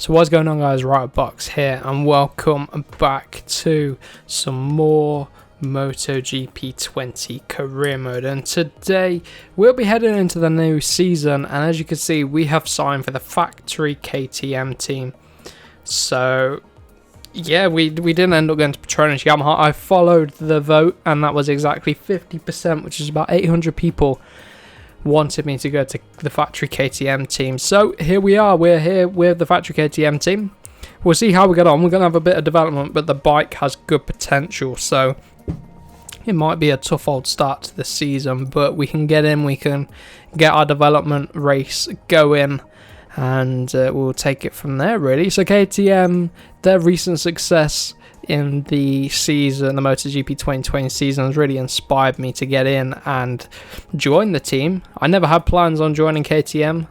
So what's going on, guys? Box here, and welcome back to some more MotoGP 20 career mode. And today we'll be heading into the new season, and as you can see, we have signed for the factory KTM team. So yeah, we didn't end up going to Petronas Yamaha. I followed the vote, and that was exactly 50%, which is about 800 people wanted me to go to the factory KTM team. So here we are, we're here with the factory KTM team. We'll see how we get on. We're going to have a bit of development, but the bike has good potential, so it might be a tough old start to the season, but we can get in, we can get our development race going, and we'll take it from there, really. So KTM, their recent success in the season, the MotoGP 2020 season, has really inspired me to get in and join the team. I never had plans on joining KTM,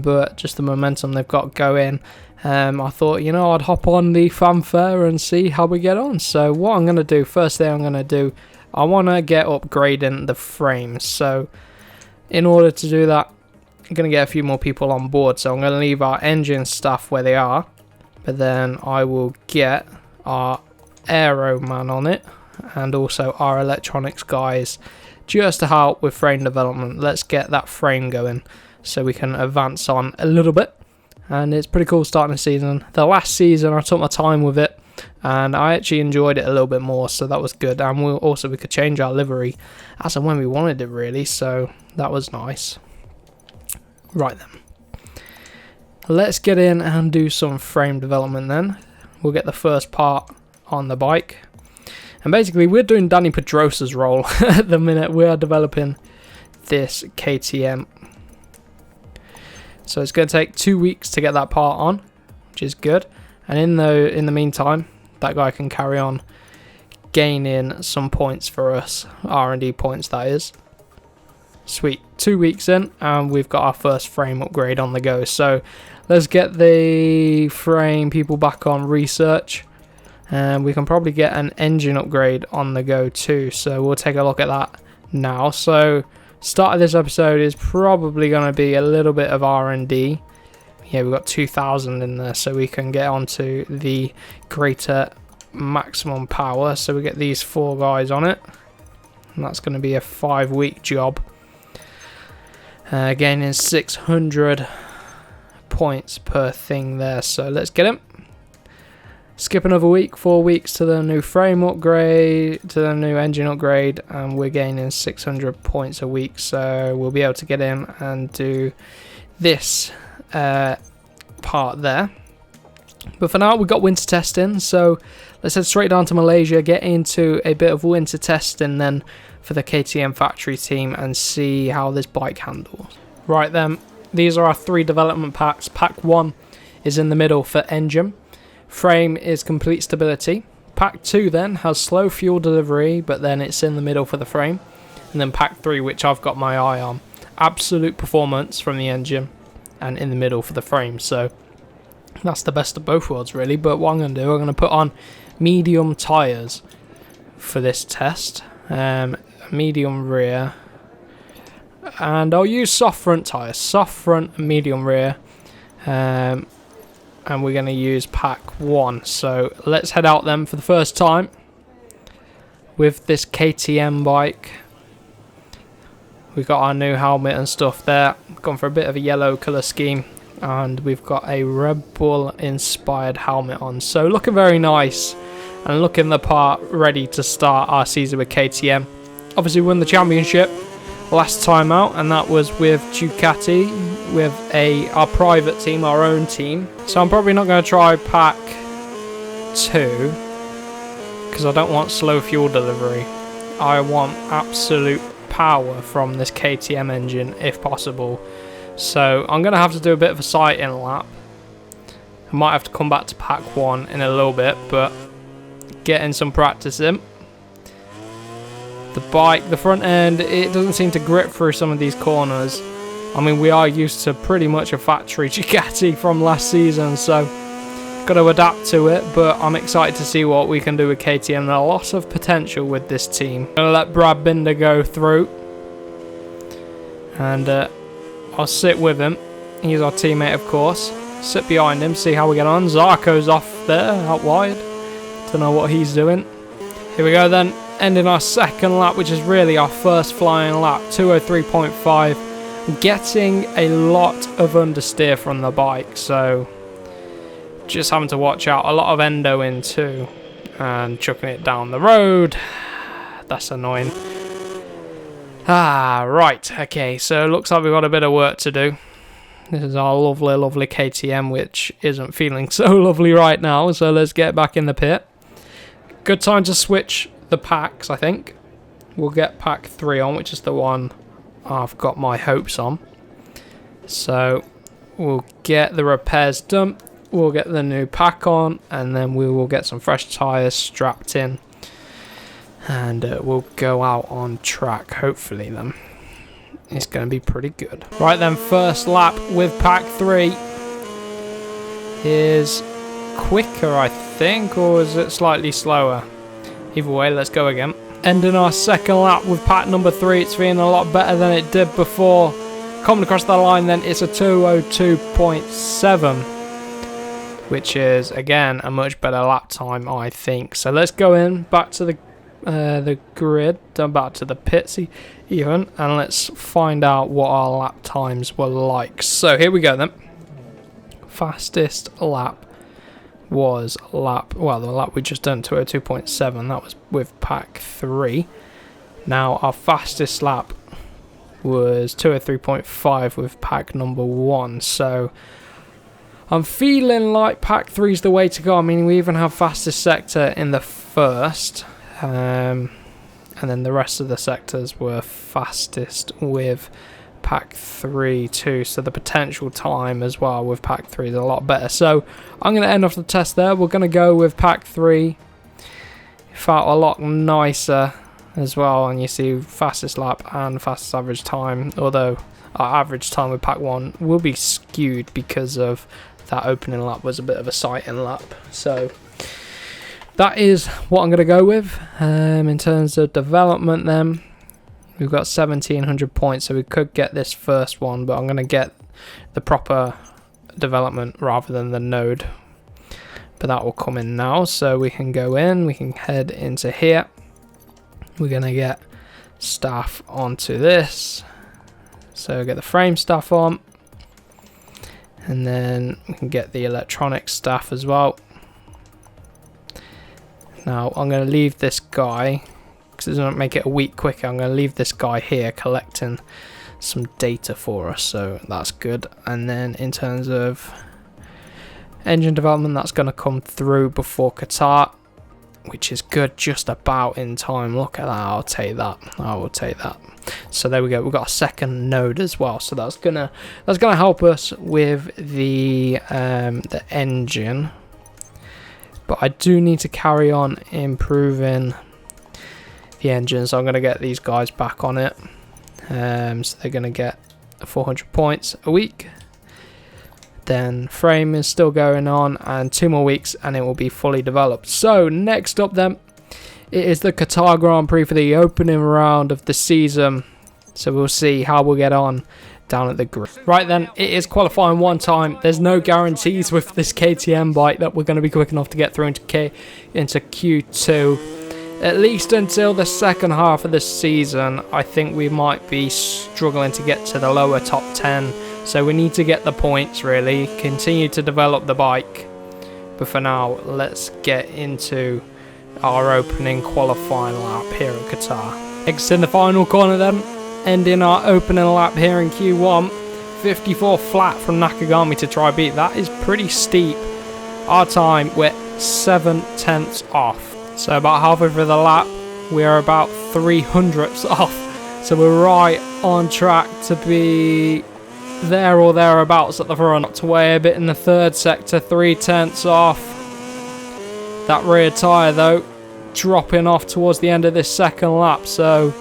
but just the momentum they've got going, I thought, you know, I'd hop on the fanfare and see how we get on. So what I'm going to do, first thing I'm going to do, I want to get upgrading the frames. So in order to do that, I'm going to get a few more people on board. So I'm going to leave our engine stuff where they are, but then I will get our aero man on it, and also our electronics guys, just to help with frame development. Let's get that frame going so we can advance on a little bit. And it's pretty cool starting the season. The last season I took my time with it, and I actually enjoyed it a little bit more, so that was good. And we could change our livery as and when we wanted it, really, so that was nice. Right then, let's get in and do some frame development then. We'll get the first part on the bike. And basically, we're doing Danny Pedrosa's role at the minute. We are developing this KTM. So it's going to take 2 weeks to get that part on, which is good. And in the meantime, that guy can carry on gaining some points for us. R&D points, that is. Sweet. 2 weeks in, and we've got our first frame upgrade on the go. So let's get the frame people back on research, and we can probably get an engine upgrade on the go too. So we'll take a look at that now. So start of this episode is probably going to be a little bit of R&D. Yeah, we've got 2,000 in there, so we can get onto the greater maximum power. So we get these 4 guys on it, and that's going to be a 5-week job. Gaining 600 points per thing there, so let's get him. Skip another week, 4 weeks to the new frame upgrade, to the new engine upgrade, and we're gaining 600 points a week, so we'll be able to get in and do this part there. But for now, we've got winter testing, so let's head straight down to Malaysia, get into a bit of winter testing then for the KTM factory team, and see how this bike handles. Right then, these are our 3 development packs. Pack 1 is in the middle for engine. Frame is complete stability. Pack 2 then has slow fuel delivery, but then it's in the middle for the frame. And then pack 3, which I've got my eye on, absolute performance from the engine and in the middle for the frame. So that's the best of both worlds, really. But what I'm going to do, I'm going to put on medium tyres for this test. Medium rear, and I'll use soft front tyres, soft front, medium rear, and we're going to use pack 1. So let's head out then for the first time with this KTM bike. We've got our new helmet and stuff there, gone for a bit of a yellow colour scheme, and we've got a Red Bull inspired helmet on, so looking very nice and looking the part, ready to start our season with KTM. Obviously won the championship last time out, and that was with Ducati, with our private team, our own team. So I'm probably not going to try pack 2 because I don't want slow fuel delivery. I want absolute power from this KTM engine if possible. So I'm going to have to do a bit of a sight-in lap. I might have to come back to pack 1 in a little bit, but getting some practice in. The bike, the front end, it doesn't seem to grip through some of these corners. I mean, we are used to pretty much a factory Ducati from last season, so got to adapt to it, but I'm excited to see what we can do with KTM. There's a lot of potential with this team. I'm going to let Brad Binder go through, and I'll sit with him. He's our teammate, of course. sit behind him, see how we get on. Zarco's off there, out wide. Don't know what he's doing. Here we go then, ending our second lap, which is really our first flying lap. 2:03.5. Getting a lot of understeer from the bike, so just having to watch out. A lot of endo in too, and chucking it down the road. That's annoying. Right, okay, so it looks like we've got a bit of work to do. This is our lovely, lovely KTM, which isn't feeling so lovely right now, so let's get back in the pit. Good time to switch the packs, I think. We'll get pack 3 on, which is the one I've got my hopes on. So we'll get the repairs done, we'll get the new pack on, and then we will get some fresh tyres strapped in. And we'll go out on track, hopefully then. It's going to be pretty good. Right then, first lap with pack 3 is quicker, I think, or is it slightly slower? Either way, let's go again. Ending our second lap with pack number 3. It's feeling a lot better than it did before. Coming across the line then, it's a 2:02.7, which is, again, a much better lap time, I think. So let's go in, back to the grid, back to the pits even, and let's find out what our lap times were like. So here we go then. Fastest lap was the lap we just done, 2:02.7. That was with pack 3. Now our fastest lap was 2:03.5 with pack number 1. So I'm feeling like pack 3 is the way to go. I mean, we even have fastest sector in the first. And then the rest of the sectors were fastest with pack 3 too, so the potential time as well with pack 3 is a lot better. So I'm going to end off the test there. We're going to go with pack 3. It felt a lot nicer as well, and you see fastest lap and fastest average time, although our average time with pack 1 will be skewed because of that opening lap was a bit of a sighting lap. So that is what I'm going to go with. In terms of development then, we've got 1700 points, so we could get this first one, but I'm going to get the proper development rather than the node. But that will come in now, so we can go in, we can head into here. We're going to get staff onto this. So get the frame staff on. And then we can get the electronic staff as well. Now I'm going to leave this guy, because it doesn't make it a week quicker, I'm going to leave this guy here collecting some data for us, so that's good. And then in terms of engine development, that's going to come through before Qatar, which is good, just about in time. Look at that, I'll take that, I will take that. So there we go, we've got a second node as well, so that's gonna help us with the engine. But I do need to carry on improving the engine, so I'm going to get these guys back on it. So they're going to get 400 points a week. Then frame is still going on, and 2 more weeks and it will be fully developed. So next up then, it is the Qatar Grand Prix for the opening round of the season. So we'll see how we'll get on down at the grid. Right then, it is qualifying one time. There's no guarantees with this KTM bike that we're going to be quick enough to get through into Q2. At least until the second half of the season, I think we might be struggling to get to the lower top 10. So we need to get the points really, continue to develop the bike. But for now, let's get into our opening qualifying lap here at Qatar. Next in the final corner then, ending our opening lap here in Q1, 54 flat from Nakagami to try beat. That is pretty steep. Our time, we're 7 tenths off. So about halfway through the lap, we are about 300ths off. So we're right on track to be there or thereabouts at the front. Up to way a bit in the third sector, 3 tenths off. That rear tyre though, dropping off towards the end of this second lap. So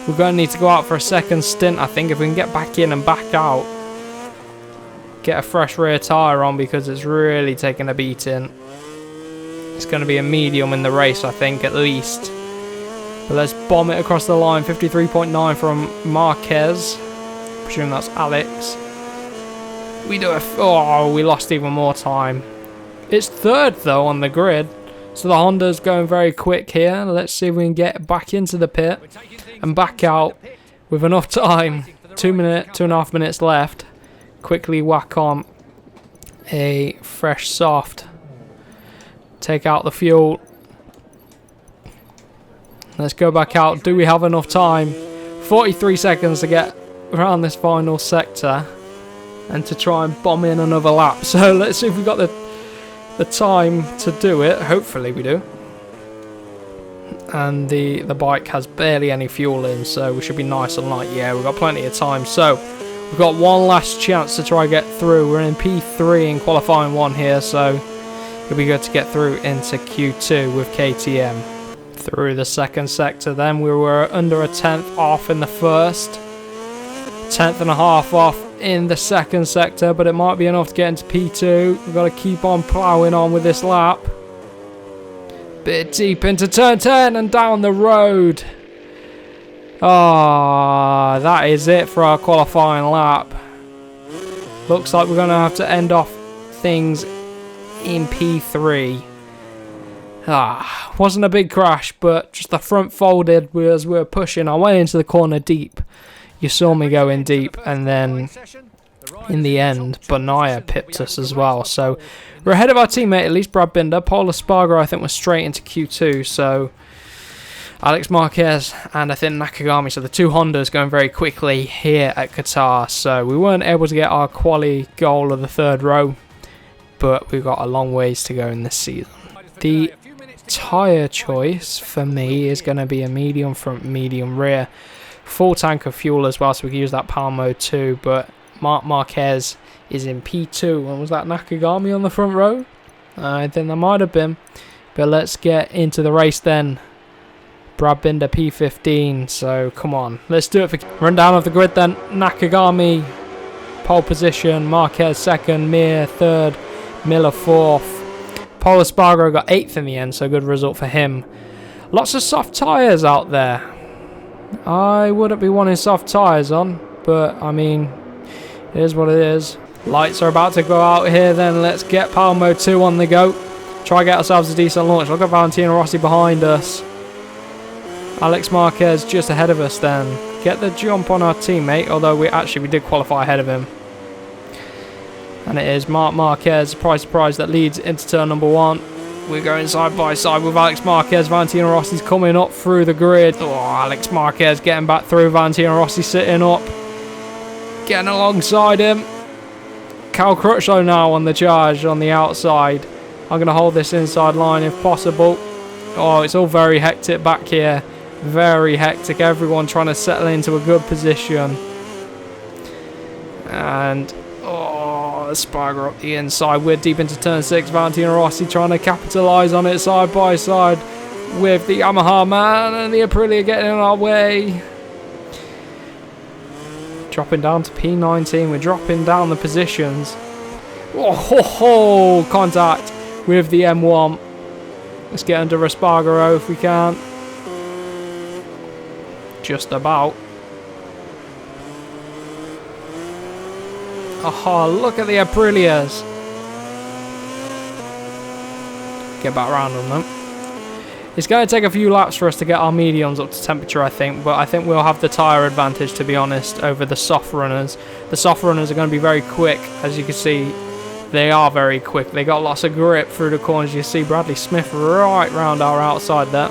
we're going to need to go out for a second stint, I think, if we can get back in and back out. Get a fresh rear tyre on because it's really taking a beating. It's going to be a medium in the race, I think, at least. But let's bomb it across the line. 53.9 from Marquez. I presume that's Alex. We do it. Oh, we lost even more time. It's third though on the grid, so the Honda's going very quick here. Let's see if we can get back into the pit and back out with enough time. 2.5 minutes left. Quickly whack on a fresh soft. Take out the fuel. Let's go back out. Do we have enough time? 43 seconds to get around this final sector and to try and bomb in another lap. So let's see if we've got the time to do it. Hopefully we do. And the bike has barely any fuel in, so we should be nice and light. Yeah, we've got plenty of time. So we've got one last chance to try and get through. We're in P3 in qualifying 1 here, so it'll be good to get through into Q2 with KTM. Through the second sector then, we were under a 10th off in the first. 10th and a half off in the second sector, but it might be enough to get into P2. We've got to keep on ploughing on with this lap. Bit deep into turn 10 and down the road. Ah, that is it for our qualifying lap. Looks like we're going to have to end off things in P3. Ah, wasn't a big crash, but just the front folded as we were pushing. I went into the corner deep. You saw me go in deep, and then in the end, Bonaya pipped us as well. So we're ahead of our teammate, at least Brad Binder. Paul Espargaro, I think, was straight into Q2. So Alex Marquez and I think Nakagami. So the two Hondas going very quickly here at Qatar. So we weren't able to get our quali goal of the third row, but we've got a long ways to go in this season. The tyre choice for me is going to be a medium front, medium rear. Full tank of fuel as well, so we can use that power mode too. But Marc Marquez is in P2. And was that Nakagami on the front row? I think that might have been. But let's get into the race then. Brad Binder P15. So come on, let's do it. Run down off the grid then. Nakagami pole position. Marquez second. Mir third. Miller fourth. Paul Espargaro got 8th in the end, so good result for him. Lots of soft tyres out there. I wouldn't be wanting soft tyres on, but I mean, it is what it is. Lights are about to go out here then. Let's get power mode 2 on the go. Try to get ourselves a decent launch. Look at Valentino Rossi behind us. Alex Marquez just ahead of us then. Get the jump on our teammate, although we did qualify ahead of him. And it is Marc Marquez, surprise, that leads into turn number 1. We're going side by side with Alex Marquez. Valentino Rossi's coming up through the grid. Oh, Alex Marquez getting back through. Valentino Rossi sitting up. Getting alongside him. Cal Crutchlow now on the charge on the outside. I'm going to hold this inside line if possible. Oh, it's all very hectic back here. Very hectic. Everyone trying to settle into a good position. And Espargaro up the inside. We're deep into turn 6. Valentino Rossi trying to capitalise on it side by side with the Yamaha man, and the Aprilia getting in our way. Dropping down to P19. We're dropping down the positions. Oh, contact with the M1. Let's get under Espargaro if we can. Just about. Oh, look at the Aprilias. Get back around on them. It's going to take a few laps for us to get our mediums up to temperature, I think. But I think we'll have the tyre advantage, to be honest, over the soft runners. The soft runners are going to be very quick. As you can see, they are very quick. They got lots of grip through the corners. You see Bradley Smith right round our outside there.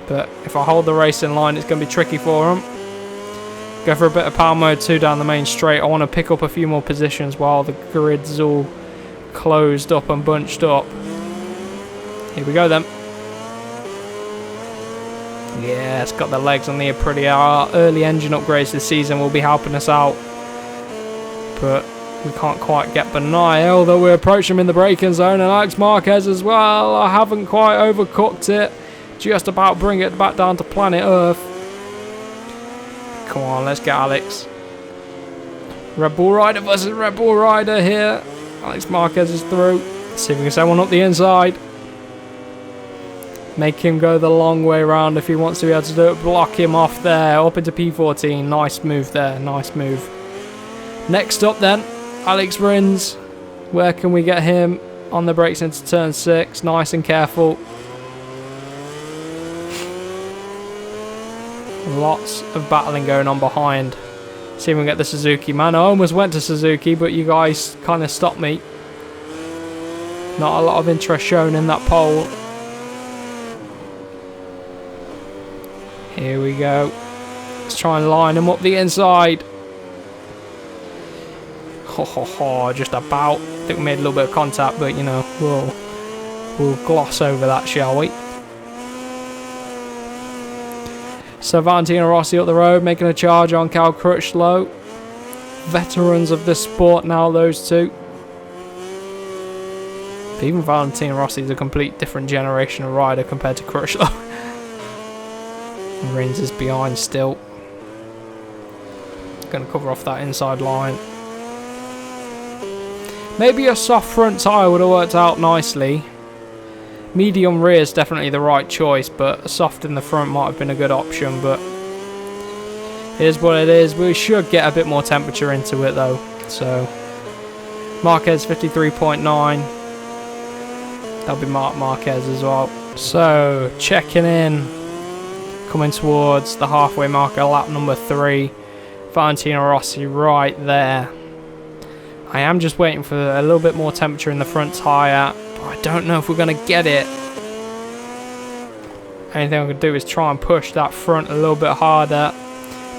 But if I hold the race in line, it's going to be tricky for them. Go for a bit of power mode 2 down the main straight. I want to pick up a few more positions while the grid's all closed up and bunched up. Here we go then. Yeah, it's got the legs on the Aprilia. Our early engine upgrades this season will be helping us out. But we can't quite get Bonaya, although we're approaching him in the braking zone. And Alex Marquez as well. I haven't quite overcooked it. Just about bring it back down to planet Earth. Come on, let's get Alex. Red Bull Rider versus Red Bull Rider here. Alex Marquez is through. Let's see if we can send one up the inside. Make him go the long way around if he wants to be able to do it. Block him off there. Up into P14. Nice move there. Nice move. Next up then, Alex Rins. Where can we get him? On the brakes into turn 6. Nice and careful. Lots of battling going on behind. See if we can get the Suzuki. Man, I almost went to Suzuki, but you guys kind of stopped me. Not a lot of interest shown in that pole. Here we go. Let's try and line him up the inside. Just about. I think we made a little bit of contact, but you know, we'll gloss over that, shall we? So Valentino Rossi up the road, making a charge on Cal Crutchlow. Veterans of this sport now, those two. But even Valentino Rossi is a complete different generation of rider compared to Crutchlow. Rins is behind still. Going to cover off that inside line. Maybe a soft front tyre would have worked out nicely. Medium rear is definitely the right choice, but a soft in the front might have been a good option, but it is what it is. We should get a bit more temperature into it though. So Marquez 53.9. That'll be Marc Marquez as well. So checking in, coming towards the halfway marker, lap number 3. Valentino Rossi right there. I am just waiting for a little bit more temperature in the front tyre. I don't know if we're going to get it. Anything I can do is try and push that front a little bit harder.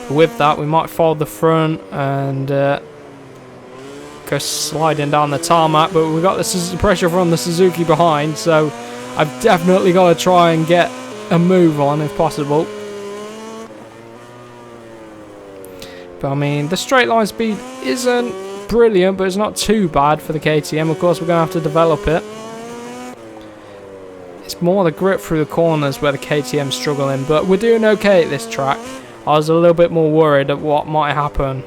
But with that, we might fold the front and go sliding down the tarmac. But we've got the pressure from the Suzuki behind, so I've definitely got to try and get a move on if possible. But I mean, the straight line speed isn't brilliant, but it's not too bad for the KTM. Of course, we're going to have to develop it. It's more the grip through the corners where the KTM's struggling, but we're doing okay at this track. I was a little bit more worried at what might happen.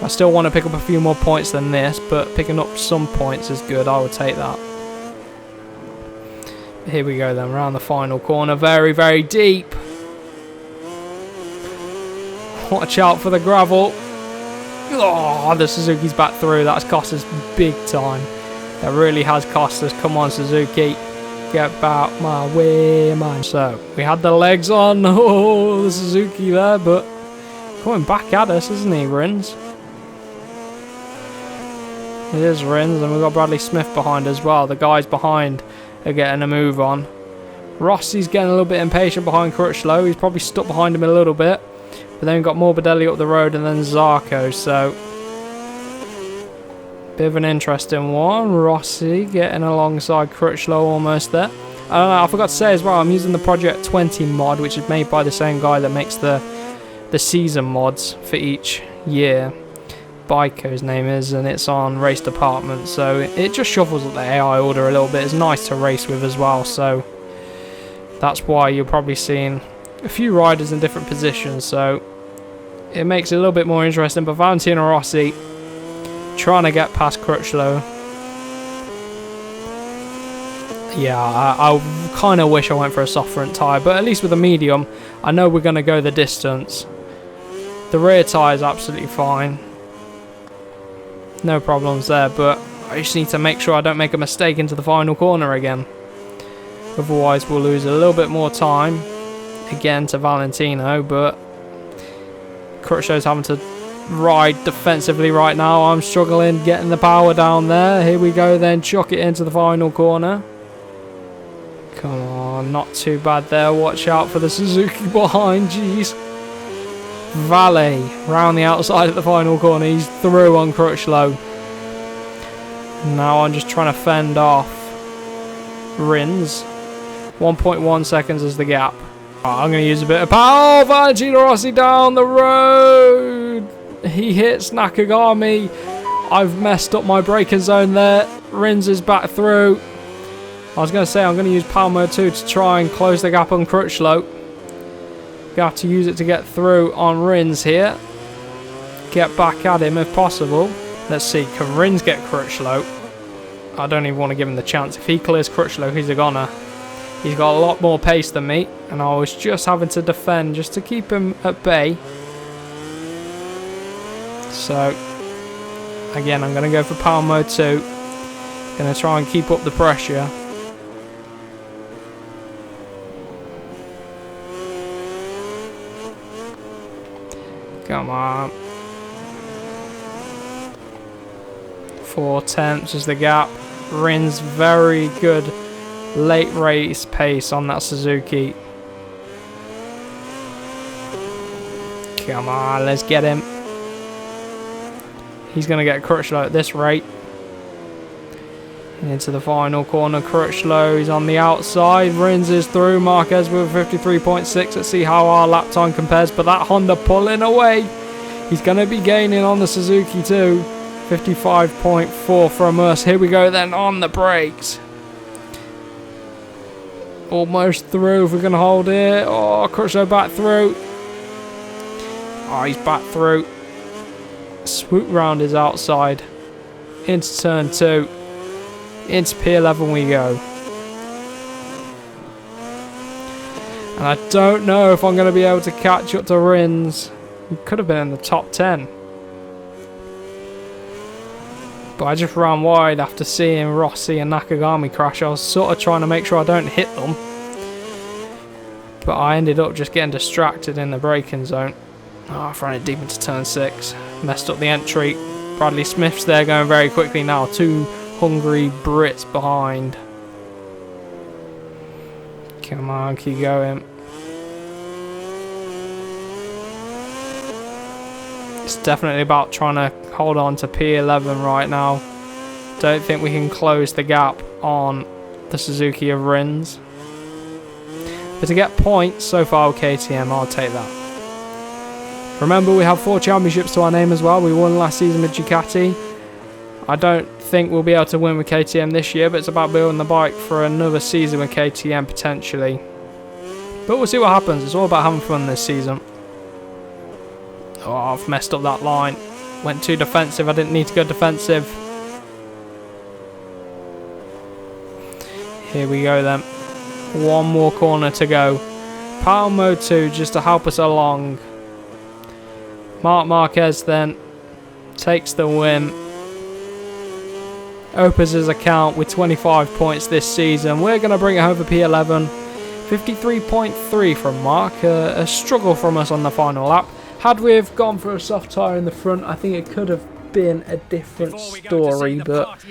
I still want to pick up a few more points than this, but picking up some points is good. I would take that. Here we go then, around the final corner. Very, very deep. Watch out for the gravel. Oh, the Suzuki's back through. That's cost us big time. That really has cost us. Come on, Suzuki. Get out my way, man. So, we had the legs on. Oh, the Suzuki there, but coming back at us, isn't he, Rins? It is Rins, and we've got Bradley Smith behind as well. The guys behind are getting a move on. Rossi's getting a little bit impatient behind Crutchlow. He's probably stuck behind him a little bit. But then we've got Morbidelli up the road and then Zarco, so bit of an interesting one. Rossi getting alongside Crutchlow almost there. I forgot to say as well, I'm using the Project 20 mod, which is made by the same guy that makes the season mods for each year. Bico, his name is, and it's on Race Department, so it just shuffles up the AI order a little bit. It's nice to race with as well, so that's why you're probably seeing a few riders in different positions, so it makes it a little bit more interesting. But Valentino Rossi trying to get past Crutchlow. Yeah, I kind of wish I went for a soft front tyre, but at least with a medium, I know we're going to go the distance. The rear tyre is absolutely fine. No problems there, but I just need to make sure I don't make a mistake into the final corner again. Otherwise, we'll lose a little bit more time. Again to Valentino, but Crutchlow's having to ride defensively right now. I'm struggling getting the power down there. Here we go then, chuck it into the final corner. Come on, not too bad there. Watch out for the Suzuki behind, jeez. Valet round the outside at the final corner. He's through on Crutchlow. Now I'm just trying to fend off Rins. 1.1 seconds is the gap. I'm going to use a bit of power. Oh, Valentino Rossi down the road. He hits Nakagami. I've messed up my braking zone there. Rins is back through. I was going to say I'm going to use power mode 2 to try and close the gap on Crutchlow. You have to use it to get through on Rins here. Get back at him if possible. Let's see, can Rins get Crutchlow? I don't even want to give him the chance. If he clears Crutchlow, he's a goner. He's got a lot more pace than me, and I was just having to defend just to keep him at bay. So, again, I'm going to go for power mode 2. Going to try and keep up the pressure. Come on. 4/10 is the gap. Rin's very good late race pace on that Suzuki. Come on, let's get him. He's going to get Crutchlow at this rate. Into the final corner, Crutchlow, he's on the outside. Rins is through, Marquez with 53.6. Let's see how our lap time compares, but that Honda pulling away. He's going to be gaining on the Suzuki too. 55.4 from us. Here we go then on the brakes. Almost through if we're going to hold it. Oh, Crutchlow back through. Oh, he's back through. Swoop round his outside. Into turn 2. Into P11 we go. And I don't know if I'm going to be able to catch up to Rins. He could have been in the top 10. But I just ran wide after seeing Rossi and Nakagami crash. I was sort of trying to make sure I don't hit them. But I ended up just getting distracted in the braking zone. Oh, I've run it deep into turn 6. Messed up the entry. Bradley Smith's there going very quickly now. 2 hungry Brits behind. Come on, keep going. It's definitely about trying to hold on to P11 right now. Don't think we can close the gap on the Suzuki of Rins. But to get points so far with KTM, I'll take that. Remember, we have 4 championships to our name as well. We won last season with Ducati. I don't think we'll be able to win with KTM this year, but it's about building the bike for another season with KTM potentially. But we'll see what happens. It's all about having fun this season. Oh, I've messed up that line. Went too defensive. I didn't need to go defensive. Here we go then. 1 more corner to go. Power mode 2 just to help us along. Marc Marquez then takes the win. Opens his account with 25 points this season. We're going to bring it home for P11. 53.3 from Mark. A struggle from us on the final lap. Had we have gone for a soft tyre in the front, I think it could have been a different story, but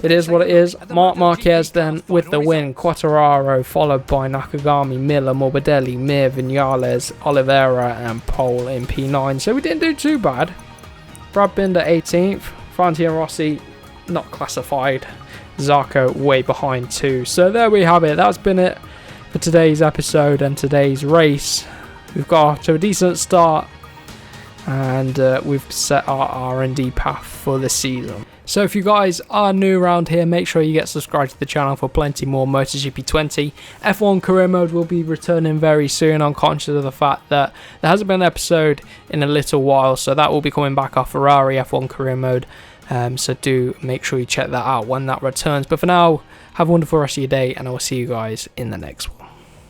it is what it is. Marc Marquez then with the win. Quartararo followed by Nakagami, Miller, Morbidelli, Mir, Vinales, Oliveira and Pole in P9. So we didn't do too bad. Brad Binder 18th. Franti and Rossi not classified. Zarco way behind too. So there we have it. That's been it for today's episode and today's race. We've got off to a decent start and we've set our R&D path for the season. So if you guys are new around here, make sure you get subscribed to the channel for plenty more MotoGP 20. F1 career mode will be returning very soon. I'm conscious of the fact that there hasn't been an episode in a little while, so that will be coming back off Ferrari F1 career mode. So do make sure you check that out when that returns. But for now, have a wonderful rest of your day and I will see you guys in the next one.